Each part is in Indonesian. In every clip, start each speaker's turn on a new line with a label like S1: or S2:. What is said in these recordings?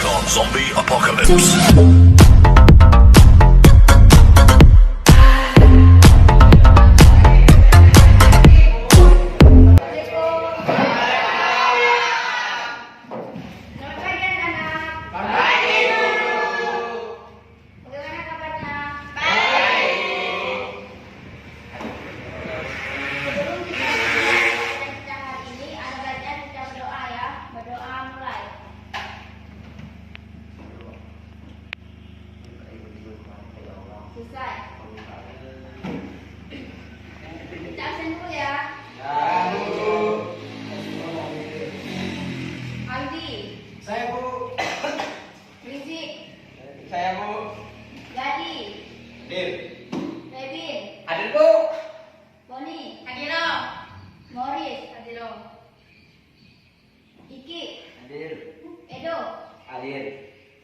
S1: on Zombie Apocalypse.
S2: Selesai. Kita absen dulu ya. Aldi.
S3: Saya Bu.
S2: Rizik.
S3: Saya Bu.
S2: Gadi.
S3: Hadir.
S2: Febin.
S3: Hadir Bu.
S2: Boni. Hadiro. Morris. Hadiro. Iki.
S3: Hadir.
S2: Edo.
S3: Hadir.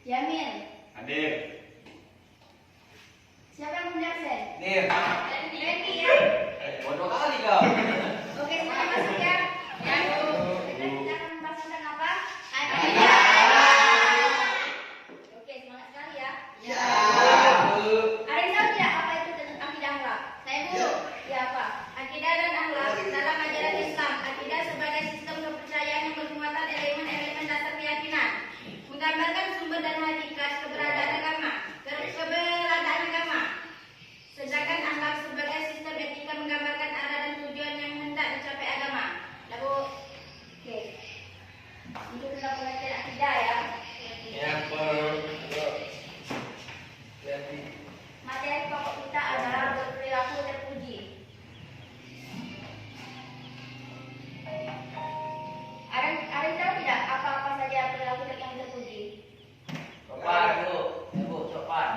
S2: Jamil.
S3: Hadir.
S2: Siapa yang punya absen?
S3: Hadir.
S2: Ready ya?
S3: Bodoh kali kau.
S2: Oke, semuanya masuk ya. Kita akan membahas tentang apa? Oke, semangat sekali ya.
S3: Ya.
S2: Ada yang tahu tidak apa itu tentang akidah akhlak? Saya dulu. Ya apa? Akidah dan akhlak dalam ajaran Islam. Akidah sebagai sistem kepercayaan yang bermuatan elemen-elemen dasar keyakinan, menggambarkan sumber dan hakikat keberadaan agama. Sedangkan akhlak sebagai sistem etika menggambarkan arah dan tujuan yang hendak dicapai agama. Lalu, oke. Itu tentang pengertian akidah ya. Materi pokok kita adalah berperilaku terpuji. Ada yang tahu tidak apa-apa saja perilaku yang terpuji?
S3: Sopan Bu. Ya Bu, sopan.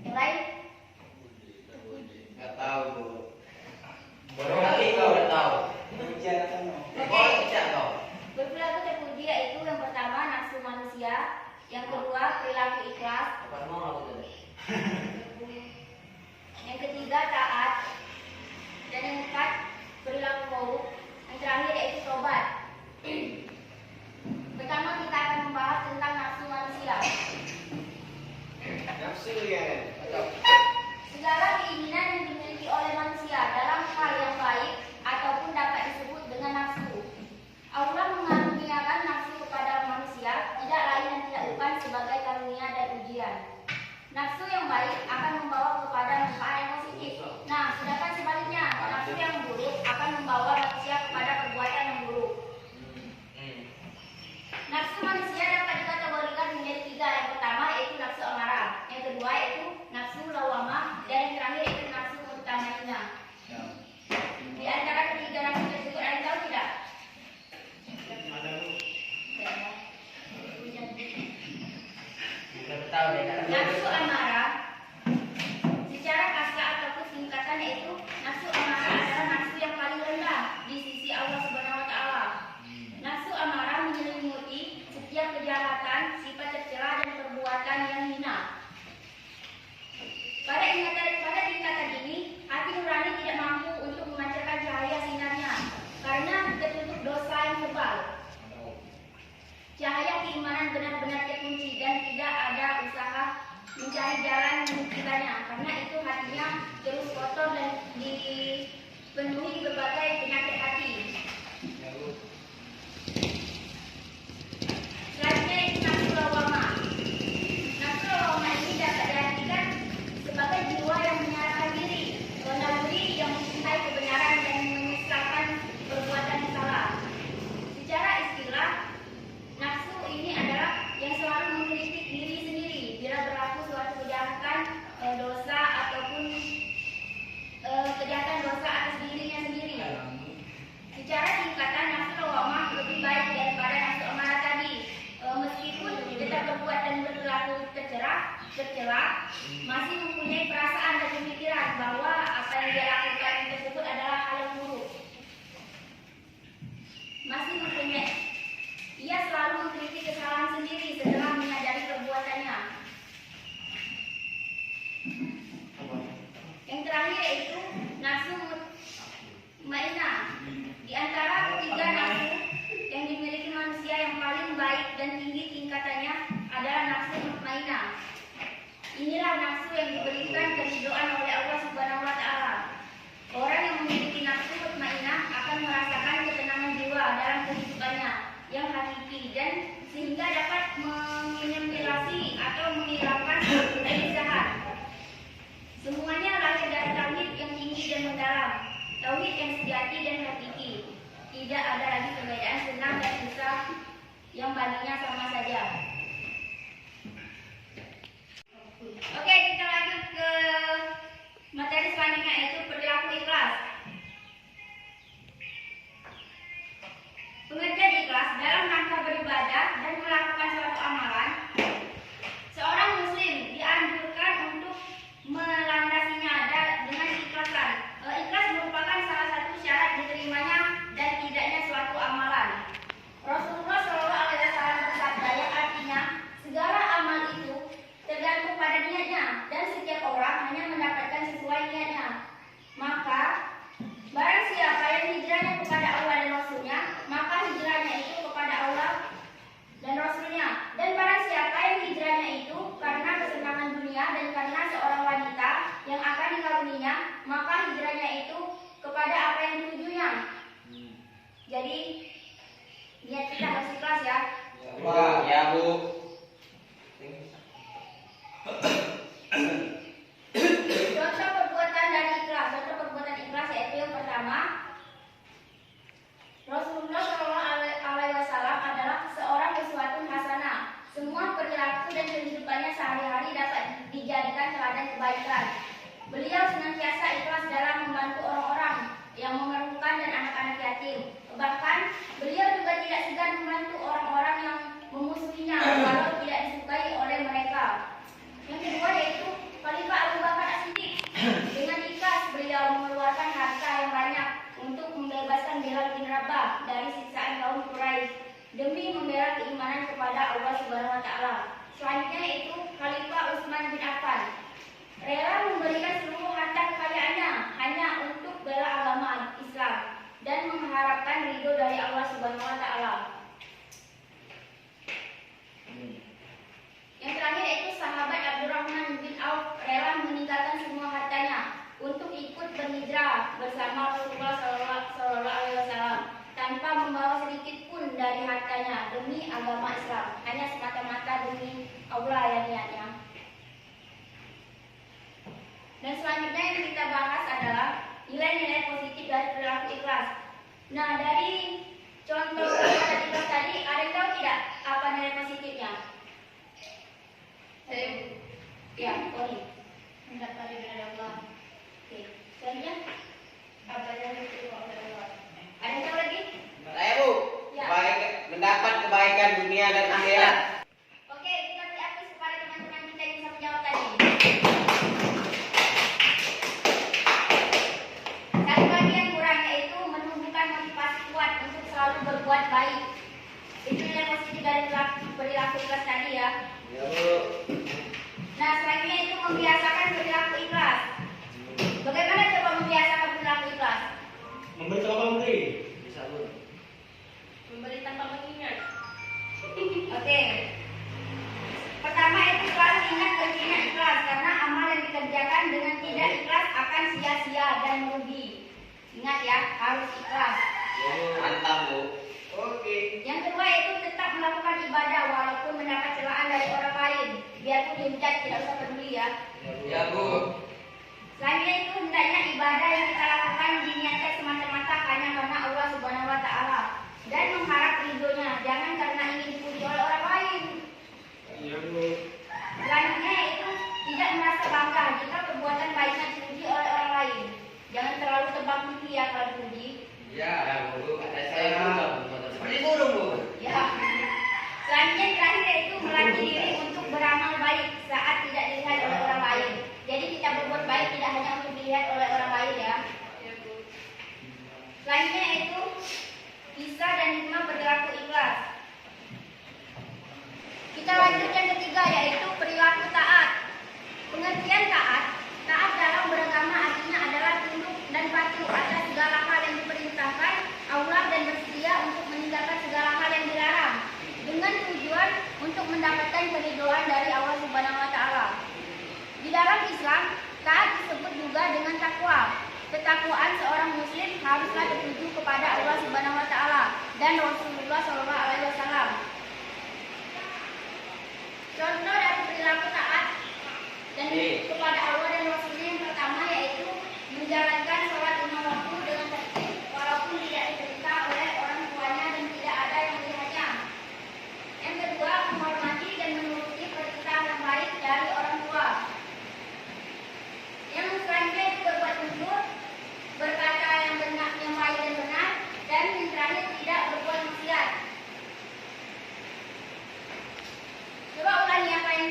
S2: Yang lain?
S3: Enggak tahu Bu. Bodoh kali kau enggak tahu. Ujian kamu.
S2: Oke.
S3: Ujian kau.
S2: Berperilaku terpuji yaitu yang pertama nafsu manusia, yang kedua perilaku ikhlas,
S3: Apa mau aku tuh?
S2: yang ketiga taat, dan yang keempat perilaku mauf, yang terakhir yaitu tobat. Pertama kita akan membahas tentang nafsu manusia.
S3: Nafsu ya.
S2: Segala keinginan yang dimiliki oleh manusia dalam hal yang baik ataupun dapat disebut dengan nafsu. Allah mengaruniakan nafsu kepada manusia tidak lain dan tidak bukan sebagai karunia dan ujian. Nafsu yang baik akan membawa kepada manfaat yang positif. Nah, sedangkan sebaliknya, nafsu yang buruk akan membawa manusia kepada perbuatan yang buruk. Nafsu manusia dapat dikategorikan menjadi tiga. Yang pertama yaitu nafsu amarah, yang kedua yaitu nafsu lawamah, dan yang terakhir yaitu nafsu mutmainnah. Di antara ketiga nafsu tersebut ada yang tahu tidak?
S3: Tahu deh.
S2: Nafsu amarah secara kasta ataupun singkatan yaitu nafsu amarah adalah nafsu yang paling rendah di sisi Allah Subhanahu wa taala. Nafsu amarah menyelimuti setiap kejahatan, sifat tercela dan perbuatan yang hina. Pada tingkatan ini, hati nurani tidak mampu untuk memancarkan cahaya sinarnya karena tertutup dosa yang tebal. Cahaya keimanan benar-benar terkunci dan tidak ada usaha mencari jalan membuktikannya. Karena itu hatinya terus kotor dan dipenuhi berbagai penyakit hati. Selanjutnya itu nafsu lawamah. Nafsu lawamah ini dapat diartikan sebagai jiwa yang menyerahkan diri, naluri yang mencintai kebenaran dan menyesalkan perbuatan yang salah. Secara istilah, nafsu ini adalah yang selalu mengkritik diri sendiri bila berlaku suatu kejahatan dosa ataupun kejahatan dosa atas dirinya sendiri. Secara tingkatan nafsu lawamah lebih baik daripada nafsu amarah tadi. Meskipun tetap berbuat dan berperilaku tercela, masih mempunyai perasaan dan pemikiran bahwa apa yang dia lakukan tersebut adalah hal yang buruk. Ia selalu mengkritik kesalahan sendiri setelah menyadari perbuatannya. Yang terakhir yaitu nafsu mutmainnah. Di antara ketiga nafsu yang dimiliki manusia yang paling baik dan tinggi tingkatannya adalah nafsu mutmainah. Inilah nafsu yang diberikan keridhaan oleh Allah Subhanahu wa taala. Orang yang memiliki nafsu mutmainah akan merasakan ketenangan jiwa dalam kehidupannya yang hakiki dan sehingga dapat menyempilasi atau menghilangkan kegelisahan. Semuanya lahir dari tauhid yang tinggi dan mendalam, tauhid yang sejati dan hakiki. Tidak ada lagi perbedaan senang dan susah yang baginya sama saja. Oke, kita lanjut ke materi selanjutnya, yaitu perilaku ikhlas. Pengertian ikhlas dalam rangka beribadah dan melakukan suatu amalan. Seorang muslim dianjurkan untuk melandasinya dengan ikhlasan. Ikhlas merupakan salah satu syarat diterimanya dan tidaknya suatu amalan. Rasulullah SAW bersabda yang artinya segala amal itu tergantung pada niatnya dan setiap orang hanya mendapatkan sesuai niatnya. Maka barang siapa yang hijrahnya kepada Allah dan Rasulnya, maka hijrahnya itu kepada Allah dan Rasulnya. Dan barang siapa yang hijrahnya itu karena kesenangan dunia dan karena seorang wanita yang akan dikawininya, maka hijrahnya itu kepada apa yang ditujunya. Jadi niat kita harus ikhlas ya.
S3: Ya, Bu.
S2: Contoh perbuatan dari ikhlas. Contoh perbuatan ikhlas yaitu yang pertama, Rasulullah SAW adalah seorang uswatun hasanah. Semua perilaku dan kehidupannya sehari-hari dapat dijadikan teladan kebaikan. Beliau senantiasa ikhlas dalam membantu orang-orang yang memerlukan dan anak-anak yatim. Bahkan beliau juga tidak segan membantu orang-orang yang memusuhinya walau tidak disukai oleh mereka. Yang kedua yaitu Khalifah Abu Bakar As-Siddiq. Dengan ikhlas beliau mengeluarkan harta yang banyak untuk membebaskan Bilal bin Rabah dari siksaan kaum Quraisy demi membela keimanan kepada Allah Subhanahu wa taala. Selanjutnya yaitu Khalifah Utsman bin Affan. Rela memberikan seluruh harta kekayaannya hanya untuk bela agama Islam dan mengharapkan ridho dari Allah Subhanahu wa taala. Yang terakhir yaitu sahabat Abdurrahman bin Auf rela meninggalkan semua hartanya untuk ikut berhijrah bersama Rasulullah SAW tanpa membawa sedikit pun dari hartanya demi agama Islam, hanya semata-mata demi Allah ya niatnya. Dan selanjutnya yang kita bahas adalah nilai-nilai positif dari perilaku ikhlas. Nah, dari contoh perbuatan ikhlas tadi, ada yang tahu tidak apa nilai positifnya? Ya, boleh. Mendapat dari Allah. Oke, selanjutnya apa yang dilakukan oleh Allah? Ada yang tahu lagi?
S3: Saya, Bu.
S2: Ya.
S3: Mendapat kebaikan dunia dan akhirat.
S2: Oke, kita beri aplaus kepada teman-teman kita yang bisa menjawab tadi. Satu lagi yang kurang yaitu menumbuhkan motivasi kuat untuk selalu berbuat baik. Itu nilai positif dari perilaku ikhlas tadi ya.
S3: Ya, Bu.
S2: Nah, selanjutnya itu membiasakan perilaku ikhlas. Bagaimana coba membiasakan perilaku ikhlas?
S4: Memberi tanpa memberi.
S3: Bisa, Bu.
S2: Memberi tanpa mengingat. Oke. Pertama itu selalu ingat pentingnya ikhlas karena amal yang dikerjakan dengan tidak ikhlas akan sia-sia dan merugi. Ingat ya, harus ikhlas.
S3: Mantap, Bu. Oke.
S2: Yang kedua itu tetap melakukan ibadah walaupun mendapat celaan dari orang lain. Biarpun dihujat tidak usah peduli ya.
S3: Ya, Bu.
S2: Selanjutnya itu hendaknya ibadah yang kita lakukan diniatkan semata-mata hanya karena Allah Subhanahu wa taala dan mengharap ridhonya, jangan karena ingin dipuji oleh orang lain.
S4: Ya, Bu.
S2: Selanjutnya itu tidak merasa bangga jika perbuatan baiknya dipuji oleh orang lain. Jangan terlalu tebang pilih ya kalau dipuji.
S3: Ya, Bu. Ada saya juga. Seperti burung, Bu.
S2: Ya. Selanjutnya terakhir yaitu melatih diri untuk beramal baik saat tidak dilihat oleh orang lain. Jadi kita berbuat baik tidak hanya untuk dilihat oleh orang lain ya. Selanjutnya yaitu bisa dan hikmah perilaku ikhlas. Kita lanjut yang ketiga yaitu perilaku taat. Pengertian taat dalam beragama artinya adalah tunduk dan patuh atas segala hal yang diperintahkan Allah dan bersedia untuk meninggalkan segala hal yang dilarang dengan tujuan untuk mendapatkan mendapatkan keridhaan dari Allah Subhanahu wa taala. Di dalam Islam, taat disebut juga dengan takwa. Ketakwaan seorang muslim haruslah tertuju kepada Allah Subhanahu wa taala dan Rasulullah sallallahu alaihi wasallam. Contoh dari perilaku taat dan kepada Allah dan Rasulnya yang pertama yaitu menjalankan sholat lima waktu dengan tertib walaupun tidak diperintah oleh orang tuanya dan tidak ada yang melihatnya. Yang kedua, menghormati dan menuruti perintah yang baik dari orang tua. Yang selanjutnya itu berbuat jujur, berkata yang benar, yang baik dan benar, dan yang terakhir tidak berbuat maksiat. Coba ulangi apa yang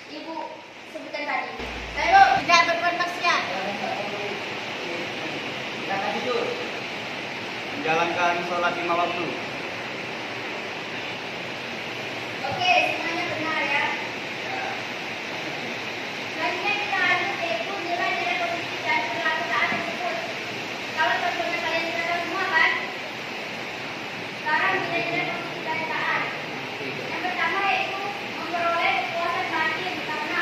S2: Ibu sebutkan tadi. Lalu tidak berbuat maksiat.
S3: Kata jujur. Menjalankan sholat 5 waktu.
S2: Oke, semuanya benar ya. Selanjutnya kita lanjut yaitu nilai-nilai positif dari perilaku taat tersebut. Kalau tentunya kalian sudah tahu semua kan? Sekarang nilai-nilai positif dari taat. Yang pertama yaitu memperoleh kepuasan batin karena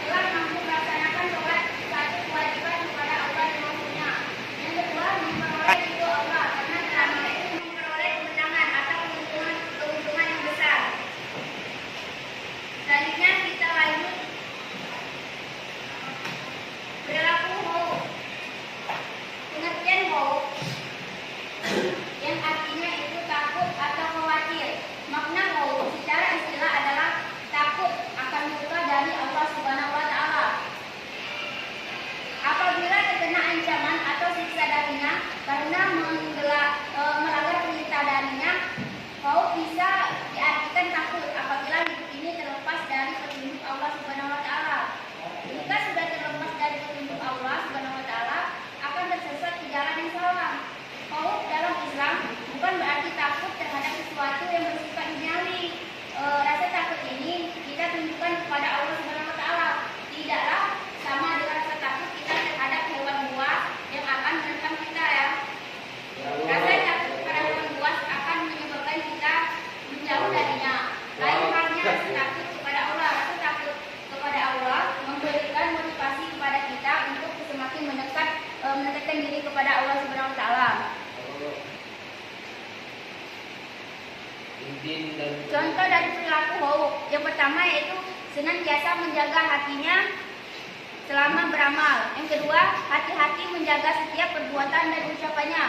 S2: telah mampu melaksanakan sholat satu kewajiban kepada Allah dan Rasulnya. Yang kedua, memperoleh ridho Allah karena telah memperoleh kemenangan atau keuntungan yang besar. Selanjutnya kita lanjut perilaku khauf. Pengertian khauf yang artinya itu takut atau khawatir. Makna khauf secara istilah adalah takut akan murka dari Allah Subhanahu wa taala. Apabila terkena ancaman atau siksa darinya karena melanggar perintah darinya, khauf bisa diartikan takut apabila hidup ini terlepas dari petunjuk Allah Subhanahu wa taala. Jika sudah terlepas dari petunjuk Allah Subhanahu wa taala, akan tersesat di jalan yang salah. Khauf dalam Islam bukan berarti takut terhadap sesuatu yang bersifat duniawi. Rasa takut ini kita tunjukkan kepada Allah Subhanahu wa taala. Tidaklah sama dengan rasa takut kita terhadap hewan buas yang akan menerkam kita ya. Rasa takut kepada hewan buas akan menyebabkan kita menjauh darinya. Lain halnya rasa takut kepada Allah. Rasa takut kepada Allah memberikan motivasi kepada kita untuk semakin mendekatkan diri kepada Allah Subhanahu wa taala. Contoh dari perilaku khauf yang pertama yaitu senantiasa menjaga hatinya selama beramal. Yang kedua, hati-hati menjaga setiap perbuatan dan ucapannya.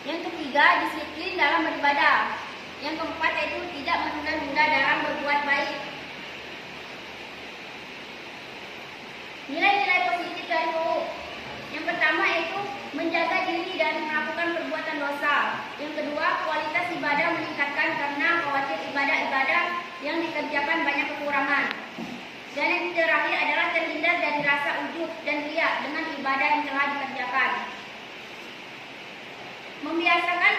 S2: Yang ketiga, disiplin dalam beribadah. Yang keempat yaitu tidak menunda-nunda dalam berbuat baik. Nilai-nilai positif dari khauf. Yang pertama yaitu menjaga diri dari melakukan perbuatan dosa. Yang kedua, kualitas ibadah meningkatkan karena khawatir ibadah-ibadah yang dikerjakan banyak kekurangan. Dan yang terakhir adalah terhindar dari rasa ujub dan riya dengan ibadah yang telah dikerjakan. Membiasakan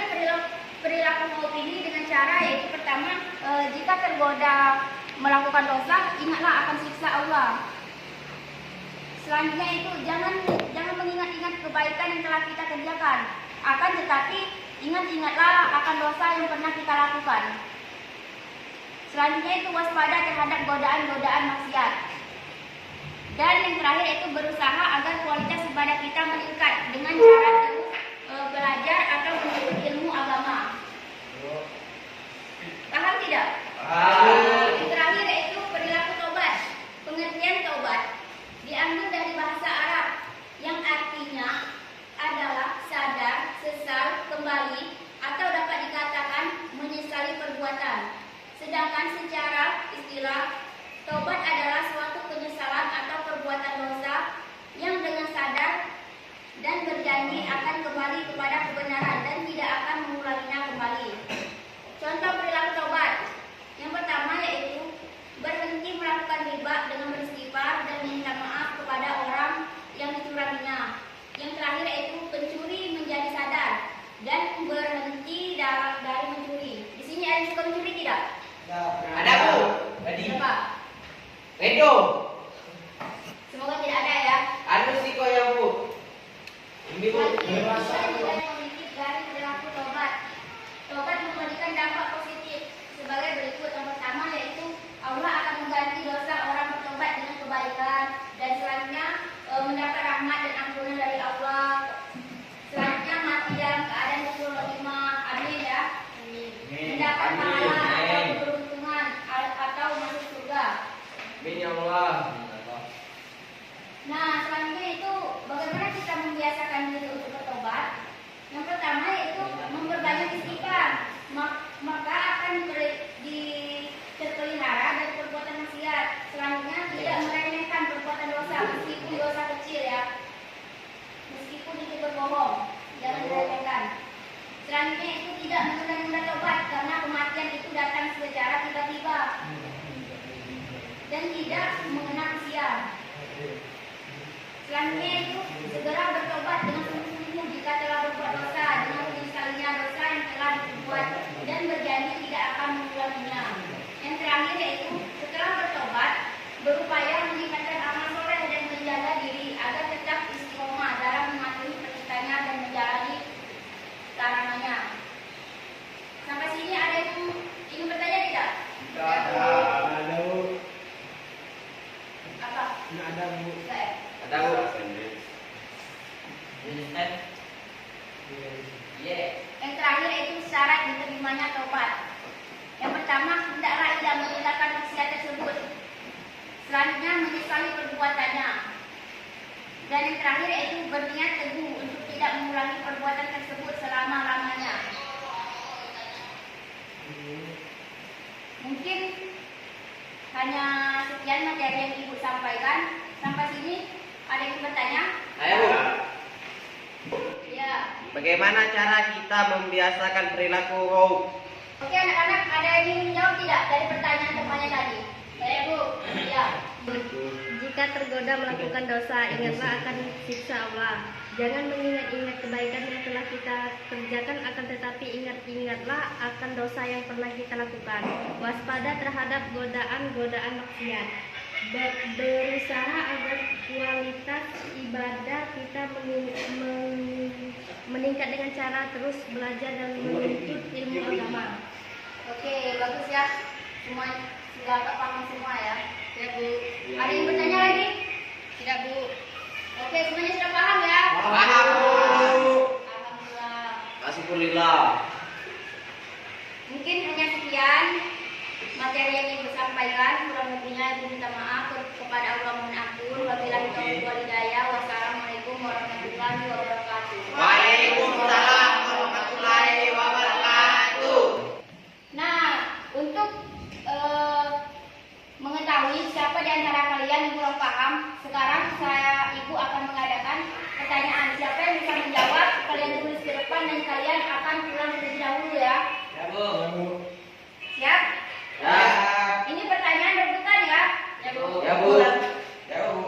S2: perilaku khauf ini dengan cara yaitu pertama, jika tergoda melakukan dosa, ingatlah akan siksa Allah. Selanjutnya itu jangan mengingat-ingat kebaikan yang telah kita kerjakan. Akan tetapi ingat-ingatlah akan dosa yang pernah kita lakukan. Selanjutnya itu waspada terhadap godaan-godaan maksiat. Dan yang terakhir itu berusaha agar kualitas ibadah kita meningkat dengan cara terus belajar atau menuntut ilmu agama. Paham tidak? Yang terakhir yaitu perilaku taubat. Pengertian taubat diambil dari bahasa Arab yang artinya adalah sadar, sesal, kembali atau dapat dikatakan menyesali perbuatan. Sedangkan secara istilah, taubat adalah suatu penyesalan atau perbuatan dosa yang dengan sadar dan berjanji akan kembali kepada kebenaran dan tidak akan mengulanginya kembali. Contoh perilaku taubat. Yang pertama yaitu berhenti melakukan riba dengan beristighfar dan minta maaf kepada orang yang dicuranginya. Yang terakhir yaitu pencuri menjadi sadar dan berhenti dari mencuri. Di sini ada yang suka mencuri tidak?
S3: Ada Bu. Tadi.
S2: Siapa?
S3: Redo.
S2: Semoga tidak ada ya.
S3: Anu sih kok ya Bu. Ini Bu.
S2: Selanjutnya, nilai positif dari selanjutnya tidak meremehkan perbuatan dosa meskipun dosa kecil ya. Meskipun itu berbohong, jangan diremehkan. Selanjutnya itu tidak menunda-nunda tobat karena kematian itu datang secara tiba-tiba dan tidak mengenal usia. Selanjutnya itu segera bertobat dengan sungguh-sungguh jika telah berbuat dosa dengan menyesalinya dosa yang telah dibuat dan berjanji tidak akan mengulanginya. Yang terakhir yaitu setelah bertobat berupaya meningkatkan amal soleh dan menjaga diri agar tetap istiqomah dalam mematuhi perintahnya dan menjalani larangannya. Sampai sini ada yang ingin bertanya tidak?
S4: Ada Bu.
S2: Apa?
S4: Ada Bu.
S2: Tidak ya?
S3: Ada Bu. Iya.
S2: Yang terakhir yaitu syarat diterimanya tobat. Yang pertama, hendaklah ia meninggalkan maksiat tersebut. Selanjutnya menyesali perbuatannya. Dan yang terakhir yaitu berniat teguh untuk tidak mengulangi perbuatan tersebut selama-lamanya. Mungkin hanya sekian materi yang Ibu sampaikan. Sampai sini ada yang bertanya?
S3: Ayo Bu.
S2: Ya.
S3: Bagaimana cara kita membiasakan perilaku roh?
S2: Oke anak-anak, ada yang ingin menjawab tidak dari pertanyaan temannya tadi? Saya Bu. Ya.
S5: Jika tergoda melakukan dosa, ingatlah akan siksa Allah. Jangan mengingat-ingat kebaikan yang telah kita kerjakan, akan tetapi ingatlah akan dosa yang pernah kita lakukan. Waspada terhadap godaan-godaan maksiat. Berusaha agar kualitas ibadah kita meningkat dengan cara terus belajar dan menuntut ilmu agama.
S2: Oke, bagus ya. Semua sudah paham semua ya. Ya Bu. Ada yang bertanya lagi? Tidak Bu. Oke, semuanya sudah paham ya?
S3: Paham Bu.
S2: Alhamdulillah.
S3: Alhamdulillah.
S2: Mungkin hanya sekian materi yang Ibu sampaikan. Kurang lebihnya Ibu minta maaf kepada Allah, mohon ampun. Wabillahi taufiq wal hidayah. Wassalamualaikum warahmatullahi wabarakatuh.
S3: Waalaikumsalam warahmatullahi wabarakatuh.
S2: Nah, untuk mengetahui siapa di antara kalian yang kurang paham, sekarang Ibu akan mengadakan pertanyaan. Siapa yang bisa menjawab, kalian tulis ke depan dan kalian akan pulang terlebih dahulu ya.
S3: Ya Bu.
S2: Siap?
S3: Ya.
S2: Ini pertanyaan rebutan ya. Ya Bu.
S3: Ya Bu. Ya Bu.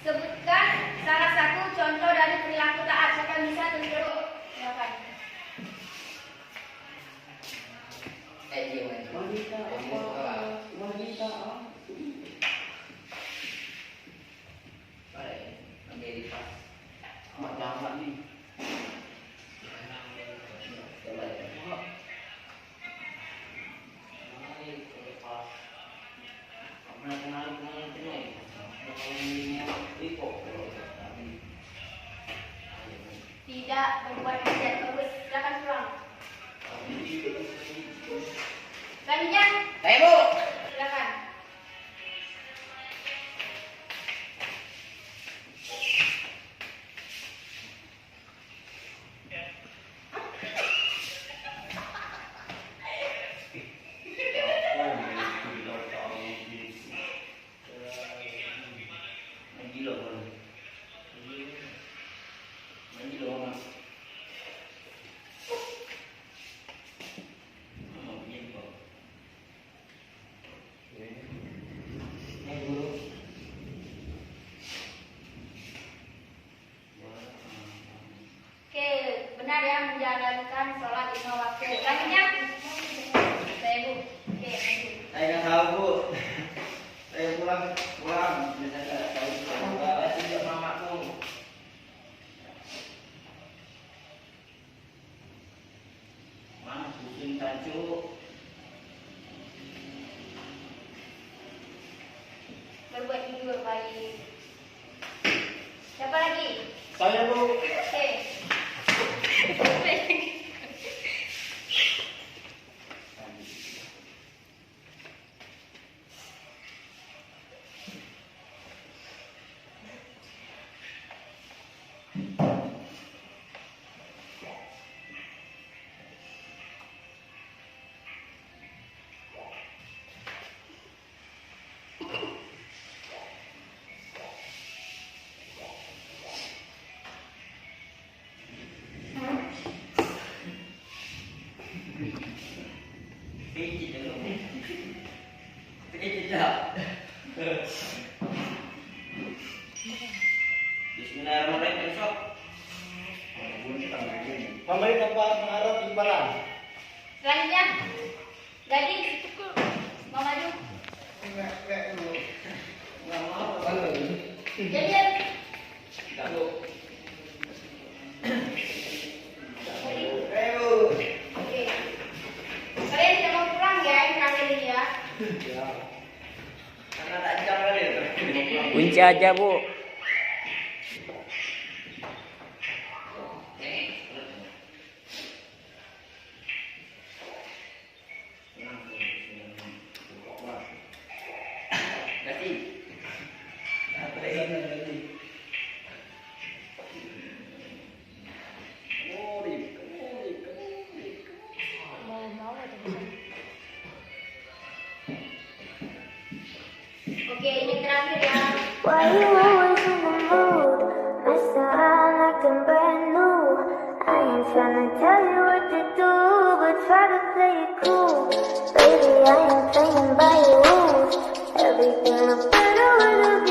S2: Sebutkan salah satu contoh dari perilaku taat. Siapa yang bisa tulis dulu? Silakan. Tidak berbuat maksiat. Bagus. Silakan pulang. Selanjutnya,
S3: Ayo Bu.
S2: silakan. Oke, benar ya menjalankan sholat lima waktu. Selanjutnya, saya Bu. Oke, lanjut.
S3: Saya nggak tahu Bu. Saya pulang. Biasanya nggak tahu. Saya tidak mamaku. Mana pusing tancu.
S2: Berbuat jujur baik. Siapa lagi?
S4: Saya Bu.
S2: Oke.
S3: Kecil dulu. Kecil dah. Bismillahirrahmanirrahim. Sok.
S4: Pembeli tempat mengharap imbalan.
S2: Selanjutnya, gadis, mau maju.
S3: Enggak mau kalau.
S2: Jadian.
S3: Enggak mau.
S2: Oke. Kalian tidak mau pulang ya, yang terakhir ini ya.
S3: Karena tak jam kali ya.
S6: Kunci aja, Bu.
S2: Oke, ini terakhir ya.
S7: Why you always in the mood? Mess around like I'm brand new. I ain't tryna tell you what to do, but try to play it cool. Baby, I ain't playing by your rules. Everything look better with a